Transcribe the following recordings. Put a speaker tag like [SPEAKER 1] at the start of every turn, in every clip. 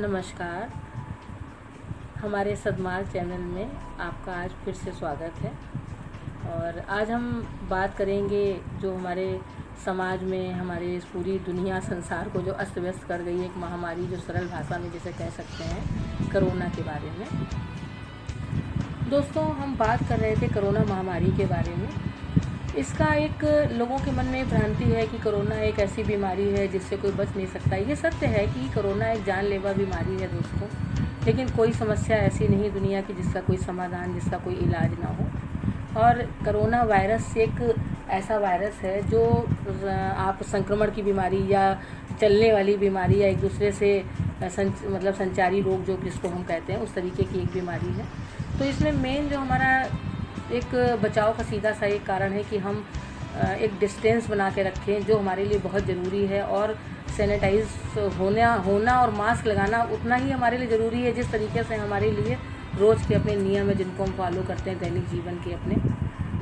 [SPEAKER 1] नमस्कार। हमारे सदमार्ग चैनल में आपका आज फिर से स्वागत है। और आज हम बात करेंगे जो हमारे समाज में, हमारे इस पूरी दुनिया संसार को जो अस्त व्यस्त कर गई एक महामारी, जो सरल भाषा में जिसे कह सकते हैं, कोरोना के बारे में। दोस्तों, हम बात कर रहे थे कोरोना महामारी के बारे में। इसका एक लोगों के मन में एक भ्रांति है कि कोरोना एक ऐसी बीमारी है जिससे कोई बच नहीं सकता। ये सत्य है कि कोरोना एक जानलेवा बीमारी है दोस्तों, लेकिन कोई समस्या ऐसी नहीं दुनिया की जिसका कोई समाधान, जिसका कोई इलाज ना हो। और कोरोना वायरस एक ऐसा वायरस है जो आप संक्रमण की बीमारी या चलने वाली बीमारी या एक दूसरे से संचारी रोग जो जिसको हम कहते हैं, उस तरीके की एक बीमारी है। तो इसमें मेन जो हमारा एक बचाव का सीधा सा एक कारण है कि हम एक डिस्टेंस बना के रखें, जो हमारे लिए बहुत ज़रूरी है। और सैनिटाइज होना और मास्क लगाना उतना ही हमारे लिए ज़रूरी है जिस तरीके से हमारे लिए रोज़ के अपने नियम है जिनको हम फॉलो करते हैं दैनिक जीवन के अपने।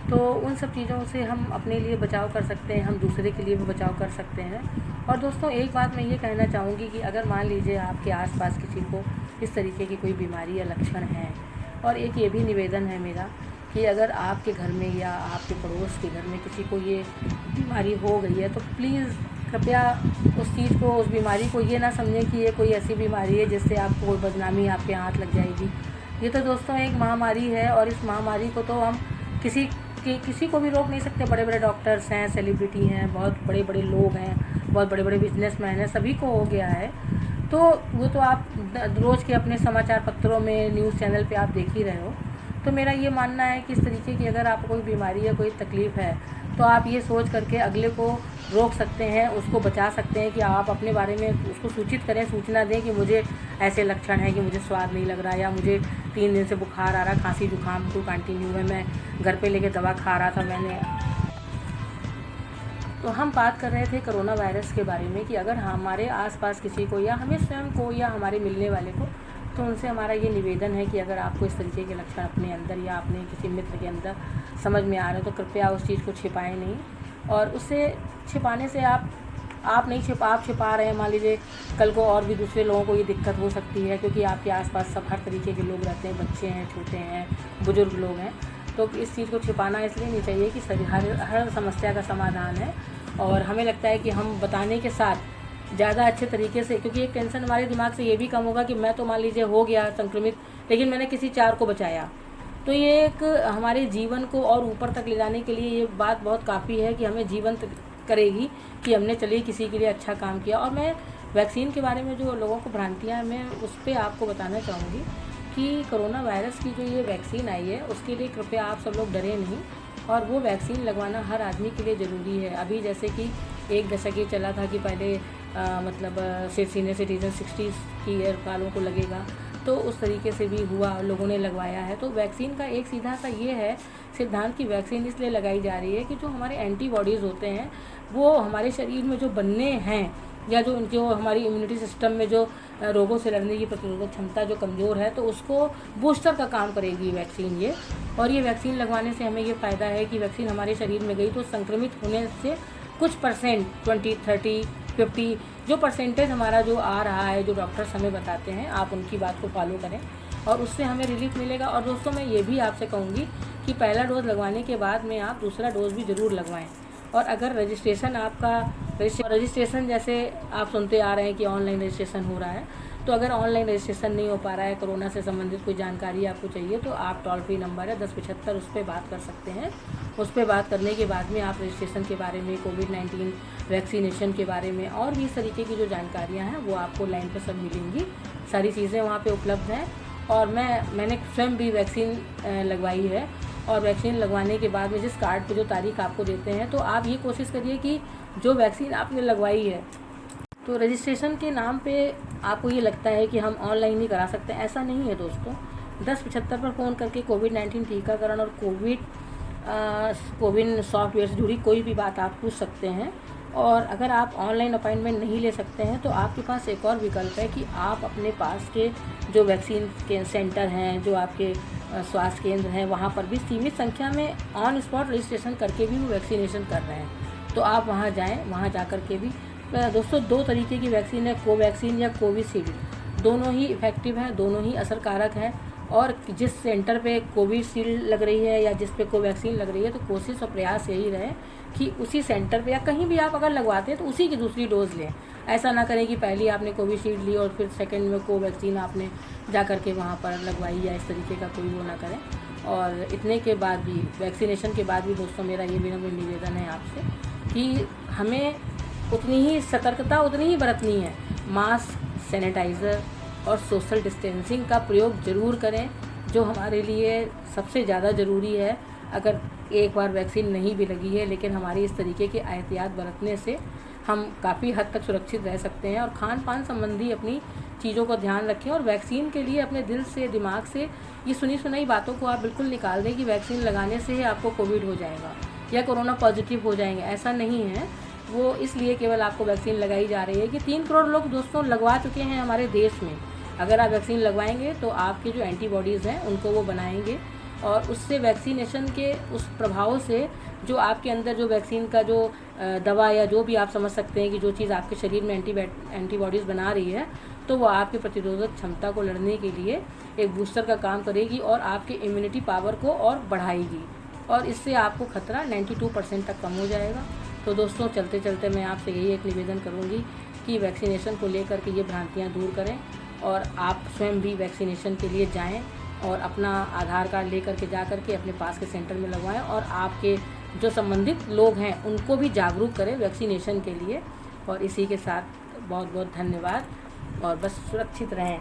[SPEAKER 1] तो उन सब चीज़ों से हम अपने लिए बचाव कर सकते हैं, हम दूसरे के लिए भी बचाव कर सकते हैं। और दोस्तों, एक बात मैं ये कहना चाहूँगी कि अगर मान लीजिए आपके आसपास किसी को इस तरीके की कोई बीमारी या लक्षण है, और एक ये भी निवेदन है मेरा कि अगर आपके घर में या आपके पड़ोस के घर में किसी को ये बीमारी हो गई है, तो प्लीज़ कृपया उस चीज़ को, उस बीमारी को ये ना समझें कि ये कोई ऐसी बीमारी है जिससे आपको कोई बदनामी आपके हाथ लग जाएगी। ये तो दोस्तों एक महामारी है, और इस महामारी को तो हम किसी को भी रोक नहीं सकते। बड़े बड़े डॉक्टर्स हैं, सेलिब्रिटी हैं, बहुत बड़े बड़े लोग हैं, बहुत बड़े बड़े बिजनेसमैन हैं, सभी को हो गया है। तो वो तो आप रोज़ के अपने समाचार पत्रों में, न्यूज़ चैनल पे आप देख ही रहे हो। तो मेरा ये मानना है कि इस तरीके की अगर आपको कोई बीमारी या कोई तकलीफ़ है, तो आप ये सोच करके अगले को रोक सकते हैं, उसको बचा सकते हैं कि आप अपने बारे में उसको सूचित करें, सूचना दें कि मुझे ऐसे लक्षण हैं कि मुझे स्वाद नहीं लग रहा, या मुझे 3 दिन से बुखार आ रहा, खांसी जुकाम तो कंटिन्यू है, मैं घर पे लेके दवा खा रहा था मैंने। तो हम बात कर रहे थे कोरोना वायरस के बारे में कि अगर हमारे आसपास किसी को, या हमें स्वयं को, या हमारे मिलने वाले को, तो उनसे हमारा ये निवेदन है कि अगर आपको इस तरीके के लक्षण अपने अंदर या अपने किसी मित्र के अंदर समझ में आ रहे हो, तो कृपया उस चीज़ को छिपाएं नहीं। और उससे छिपाने से आप छिपा रहे हैं, मान लीजिए कल को और भी दूसरे लोगों को ये दिक्कत हो सकती है, क्योंकि आपके आसपास सब हर तरीके के लोग रहते हैं, बच्चे हैं, छोटे हैं, बुजुर्ग लोग हैं। तो इस चीज़ को छिपाना इसलिए नहीं चाहिए कि हर समस्या का समाधान है। और हमें लगता है कि हम बताने के साथ ज़्यादा अच्छे तरीके से, क्योंकि एक टेंशन हमारे दिमाग से ये भी कम होगा कि मैं तो मान लीजिए हो गया संक्रमित, लेकिन मैंने किसी 4 को बचाया। तो ये एक हमारे जीवन को और ऊपर तक ले जाने के लिए ये बात बहुत काफ़ी है कि हमें जीवंत करेगी कि हमने चलिए किसी के लिए अच्छा काम किया। और मैं वैक्सीन के बारे में जो लोगों को भ्रांतियाँ हैं, मैं उस पर आपको बताना चाहूँगी कि कोरोना वायरस की जो ये वैक्सीन आई है, उसके लिए कृपया आप सब लोग डरें नहीं। और वो वैक्सीन लगवाना हर आदमी के लिए ज़रूरी है। अभी जैसे कि एक दशक ये चला था कि पहले सीनियर सिटीजन 60 की ईयर वालों को लगेगा, तो उस तरीके से भी हुआ, लोगों ने लगवाया है। तो वैक्सीन का एक सीधा सा ये है सिद्धांत की वैक्सीन इसलिए लगाई जा रही है कि जो हमारे एंटीबॉडीज़ होते हैं, वो हमारे शरीर में जो बनने हैं, या जो हमारी इम्यूनिटी सिस्टम में जो रोगों से लड़ने की प्रतिरोधक क्षमता जो कमज़ोर है, तो उसको बूस्टर का काम करेगी वैक्सीन ये। और ये वैक्सीन लगवाने से हमें ये फ़ायदा है कि वैक्सीन हमारे शरीर में गई तो संक्रमित होने से कुछ परसेंट, 20, 30, 50 जो परसेंटेज हमारा जो आ रहा है, जो डॉक्टर्स हमें बताते हैं, आप उनकी बात को फॉलो करें और उससे हमें रिलीफ मिलेगा। और दोस्तों, मैं ये भी आपसे कहूँगी कि पहला डोज लगवाने के बाद में आप दूसरा डोज भी ज़रूर लगवाएं। और अगर रजिस्ट्रेशन जैसे आप सुनते आ रहे हैं कि ऑनलाइन रजिस्ट्रेशन हो रहा है, तो अगर ऑनलाइन रजिस्ट्रेशन नहीं हो पा रहा है, कोरोना से संबंधित कोई जानकारी आपको चाहिए, तो आप टोल फ्री नंबर है 1075, उस पर बात कर सकते हैं। उस पर बात करने के बाद में आप रजिस्ट्रेशन के बारे में, कोविड-19 वैक्सीनेशन के बारे में और भी इस तरीके की जो जानकारियाँ हैं वो आपको लाइन पर सब मिलेंगी। सारी चीज़ें वहाँ पे उपलब्ध हैं। और मैंने स्वयं भी वैक्सीन लगवाई है। और वैक्सीन लगवाने के बाद में जिस कार्ड पे जो तारीख आपको देते हैं, तो आप ये कोशिश करिए कि जो वैक्सीन आपने लगवाई है, तो रजिस्ट्रेशन के नाम पे आपको ये लगता है कि हम ऑनलाइन नहीं करा सकते, ऐसा नहीं है दोस्तों। 1075 पर फ़ोन करके कोविड-19 टीकाकरण और कोविन सॉफ्टवेयर से जुड़ी कोई भी बात आप पूछ सकते हैं। और अगर आप ऑनलाइन अपॉइंटमेंट नहीं ले सकते हैं, तो आपके पास एक और विकल्प है कि आप अपने पास के जो वैक्सीन के सेंटर हैं, जो आपके स्वास्थ्य केंद्र हैं, वहाँ पर भी सीमित संख्या में ऑन स्पॉट रजिस्ट्रेशन करके भी वो वैक्सीनेशन कर रहे हैं। तो आप वहाँ जाएं, वहाँ जा कर के भी दोस्तों 2 तरीके की वैक्सीन है, कोवैक्सीन या कोविशील्ड। दोनों ही इफ़ेक्टिव हैं, दोनों ही असरकारक हैं। और जिस सेंटर पे कोविशील्ड लग रही है या जिस पे कोवैक्सीन लग रही है, तो कोशिश और प्रयास यही रहे कि उसी सेंटर पे या कहीं भी आप अगर लगवाते हैं तो उसी की दूसरी डोज़ लें। ऐसा ना करें कि पहली आपने कोविशील्ड ली और फिर सेकंड में कोवैक्सीन आपने जा कर के वहाँ पर लगवाई, या इस तरीके का कोई वो ना करें। और इतने के बाद भी, वैक्सीनेशन के बाद भी दोस्तों, मेरा ये विनम्र निवेदन है आपसे कि हमें उतनी ही सतर्कता उतनी ही बरतनी है। मास्क, सैनिटाइज़र और सोशल डिस्टेंसिंग का प्रयोग ज़रूर करें, जो हमारे लिए सबसे ज़्यादा ज़रूरी है। अगर एक बार वैक्सीन नहीं भी लगी है, लेकिन हमारी इस तरीके की एहतियात बरतने से हम काफ़ी हद तक सुरक्षित रह सकते हैं। और खान पान संबंधी अपनी चीज़ों को ध्यान रखें, और वैक्सीन के लिए अपने दिल से, दिमाग से ये सुनी सुनाई बातों को आप बिल्कुल निकाल दें कि वैक्सीन लगाने से ही आपको कोविड हो जाएगा या कोरोना पॉजिटिव हो जाएंगे। ऐसा नहीं है। वो इसलिए केवल आपको वैक्सीन लगाई जा रही है कि 3 करोड़ लोग दोस्तों लगवा चुके हैं हमारे देश में। अगर आप वैक्सीन लगवाएंगे तो आपके जो एंटीबॉडीज़ हैं उनको वो बनाएंगे, और उससे वैक्सीनेशन के उस प्रभाव से जो आपके अंदर जो वैक्सीन का जो दवा या जो भी आप समझ सकते हैं कि जो चीज़ आपके शरीर में एंटीबॉडीज़ बना रही है, तो वो आपकी प्रतिरोधक क्षमता को लड़ने के लिए एक बूस्टर का काम करेगी और आपके इम्यूनिटी पावर को और बढ़ाएगी, और इससे आपको खतरा 92% तक कम हो जाएगा। तो दोस्तों, चलते चलते मैं आपसे यही एक निवेदन करूँगी कि वैक्सीनेशन को लेकर के ये भ्रांतियाँ दूर करें, और आप स्वयं भी वैक्सीनेशन के लिए जाएं और अपना आधार कार्ड लेकर के जा करके अपने पास के सेंटर में लगवाएं, और आपके जो संबंधित लोग हैं उनको भी जागरूक करें वैक्सीनेशन के लिए। और इसी के साथ बहुत बहुत धन्यवाद, और बस सुरक्षित रहें।